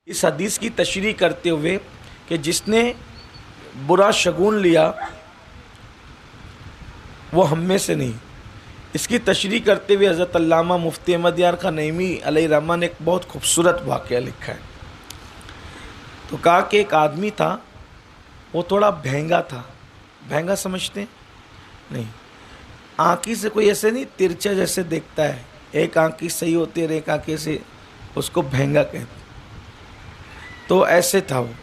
اس حدیث کی تشریح کرتے ہوئے کہ جس نے برا شگون لیا وہ ہم میں سے نہیں، اس کی تشریح کرتے ہوئے حضرت علامہ مفتی احمد یار خان نعیمی علیہ الرحمہ نے ایک بہت خوبصورت واقعہ لکھا ہے۔ تو کہا کہ ایک آدمی تھا، وہ تھوڑا بھینگا تھا۔ بھینگا سمجھتے ہیں؟ نہیں، آنکھی سے کوئی ایسے نہیں ترچا جیسے دیکھتا ہے، ایک آنکھی صحیح ہوتی ہے اور ایک آنکھی سے، اس کو بھینگا کہتے ہیں۔ تو ایسے تھا وہ۔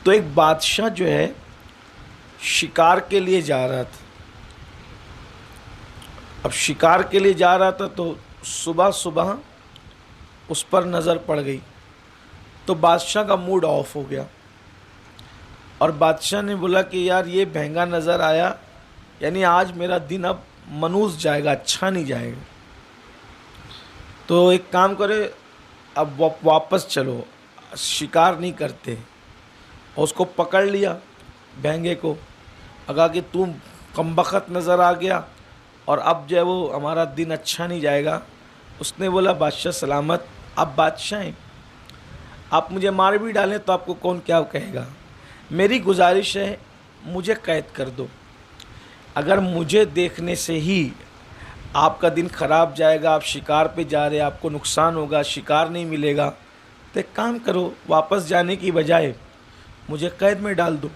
تو ایک بادشاہ جو ہے شکار کے لیے جا رہا تھا۔ اب شکار کے لیے جا رہا تھا تو صبح صبح اس پر نظر پڑ گئی، تو بادشاہ کا موڈ آف ہو گیا، اور بادشاہ نے بولا کہ یار یہ بھینگا نظر آیا، یعنی آج میرا دن اب منوس جائے گا، اچھا نہیں جائے گا۔ تو ایک کام کرے، اب واپس چلو، شکار نہیں کرتے۔ اور اس کو پکڑ لیا بھینگے کو، کہا کہ تم کمبخت نظر آ گیا اور اب جو ہے وہ ہمارا دن اچھا نہیں جائے گا۔ اس نے بولا بادشاہ سلامت، آپ بادشاہ ہیں، آپ مجھے مار بھی ڈالیں تو آپ کو کون کیا کہے گا، میری گزارش ہے مجھے قید کر دو۔ اگر مجھے دیکھنے سے ہی آپ کا دن خراب جائے گا، آپ شکار پہ جا رہے، آپ کو نقصان ہوگا، شکار نہیں ملے گا، تو ایک کام کرو، واپس جانے کی بجائے مجھے قید میں ڈال دو،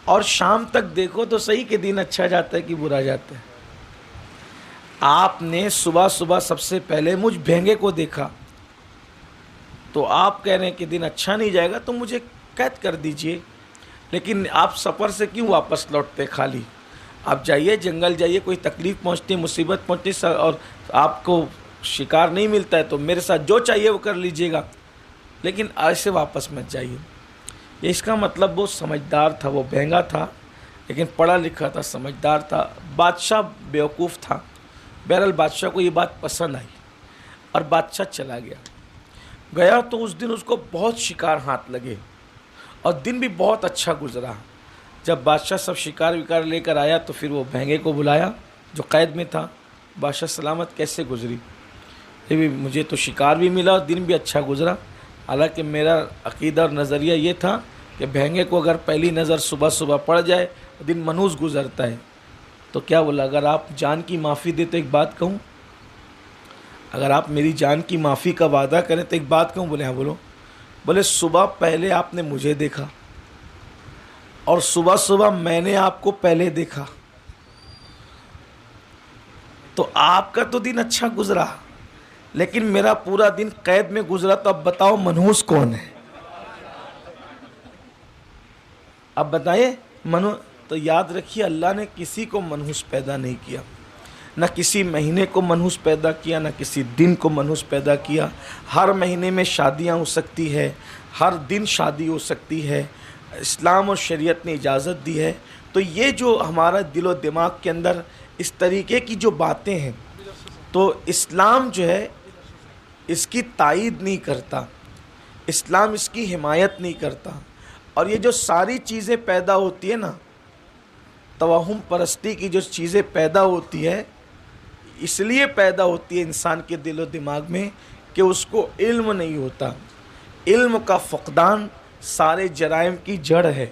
اور شام تک دیکھو تو صحیح کہ دن اچھا جاتا ہے کہ برا جاتا ہے۔ آپ نے صبح صبح سب سے پہلے مجھ بھینگے کو دیکھا، تو آپ کہہ رہے ہیں کہ دن اچھا نہیں جائے گا تو مجھے قید کر دیجئے، لیکن آپ سفر سے کیوں واپس لوٹتے خالی؟ آپ جائیے، جنگل جائیے، کوئی تکلیف پہنچتی، مصیبت پہنچتی اور آپ کو شکار نہیں ملتا ہے تو میرے ساتھ جو چاہیے وہ کر لیجئے گا، لیکن ایسے واپس مت جائیے۔ یہ اس کا مطلب وہ سمجھدار تھا، وہ بھینگا تھا لیکن پڑھا لکھا تھا، سمجھدار تھا۔ بادشاہ بیوقوف تھا۔ بہرحال بادشاہ کو یہ بات پسند آئی اور بادشاہ چلا گیا تو اس دن اس کو بہت شکار ہاتھ لگے اور دن بھی بہت اچھا گزرا۔ جب بادشاہ سب شکار وکار لے کر آیا تو پھر وہ بھینگے کو بلایا جو قید میں تھا، بادشاہ سلامت کیسے گزری؟ مجھے تو شکار بھی ملا اور دن بھی اچھا گزرا، حالانکہ میرا عقیدہ اور نظریہ یہ تھا کہ بھینگے کو اگر پہلی نظر صبح صبح پڑ جائے دن منوس گزرتا ہے۔ تو کیا بولا، اگر آپ جان کی معافی دے تو ایک بات کہوں، اگر آپ میری جان کی معافی کا وعدہ کریں تو ایک بات کہوں؟ بولے ہاں بولو۔ بولے صبح پہلے آپ نے مجھے دیکھا اور صبح صبح میں نے آپ کو پہلے دیکھا، تو آپ کا تو دن اچھا گزرا لیکن میرا پورا دن قید میں گزرا، تو اب بتاؤ منحوس کون ہے؟ اب بتائیے تو یاد رکھیے اللہ نے کسی کو منحوس پیدا نہیں کیا، نہ کسی مہینے کو منحوس پیدا کیا، نہ کسی دن کو منحوس پیدا کیا۔ ہر مہینے میں شادیاں ہو سکتی ہے، ہر دن شادی ہو سکتی ہے، اسلام اور شریعت نے اجازت دی ہے۔ تو یہ جو ہمارا دل و دماغ کے اندر اس طریقے کی جو باتیں ہیں، تو اسلام جو ہے اس کی تائید نہیں کرتا، اسلام اس کی حمایت نہیں کرتا۔ اور یہ جو ساری چیزیں پیدا ہوتی ہے نا، توہم پرستی کی جو چیزیں پیدا ہوتی ہے، اس لیے پیدا ہوتی ہے انسان کے دل و دماغ میں کہ اس کو علم نہیں ہوتا۔ علم کا فقدان سارے جرائم کی جڑ ہے،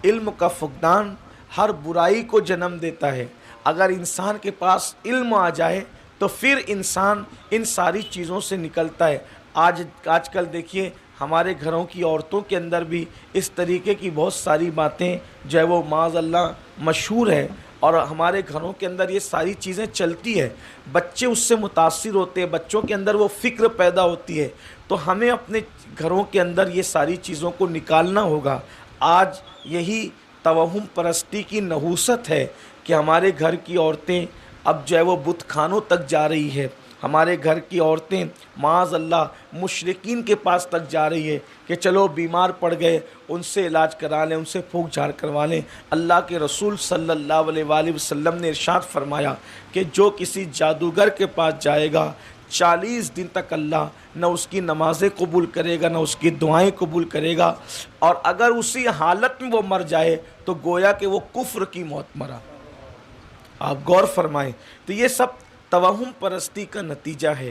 علم کا فقدان ہر برائی کو جنم دیتا ہے۔ اگر انسان کے پاس علم آ جائے تو پھر انسان ان ساری چیزوں سے نکلتا ہے۔ آج کل دیکھیے ہمارے گھروں کی عورتوں کے اندر بھی اس طریقے کی بہت ساری باتیں جو ہے وہ معاذ اللہ مشہور ہے، اور ہمارے گھروں کے اندر یہ ساری چیزیں چلتی ہے، بچے اس سے متاثر ہوتے ہیں، بچوں کے اندر وہ فکر پیدا ہوتی ہے۔ تو ہمیں اپنے گھروں کے اندر یہ ساری چیزوں کو نکالنا ہوگا۔ آج یہی توہم پرستی کی نحوست ہے کہ ہمارے گھر کی عورتیں اب جو ہے وہ بت خانوں تک جا رہی ہے، ہمارے گھر کی عورتیں معاذ اللہ مشرکین کے پاس تک جا رہی ہے کہ چلو بیمار پڑ گئے ان سے علاج کرا لیں، ان سے پھونک جھاڑ کروا لیں۔ اللہ کے رسول صلی اللہ علیہ وآلہ وسلم نے ارشاد فرمایا کہ جو کسی جادوگر کے پاس جائے گا 40 دن تک اللہ نہ اس کی نمازیں قبول کرے گا، نہ اس کی دعائیں قبول کرے گا، اور اگر اسی حالت میں وہ مر جائے تو گویا کہ وہ کفر کی موت مرا۔ آپ غور فرمائیں۔ تو یہ سب توہم پرستی کا نتیجہ ہے۔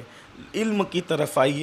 علم کی طرف آئیے۔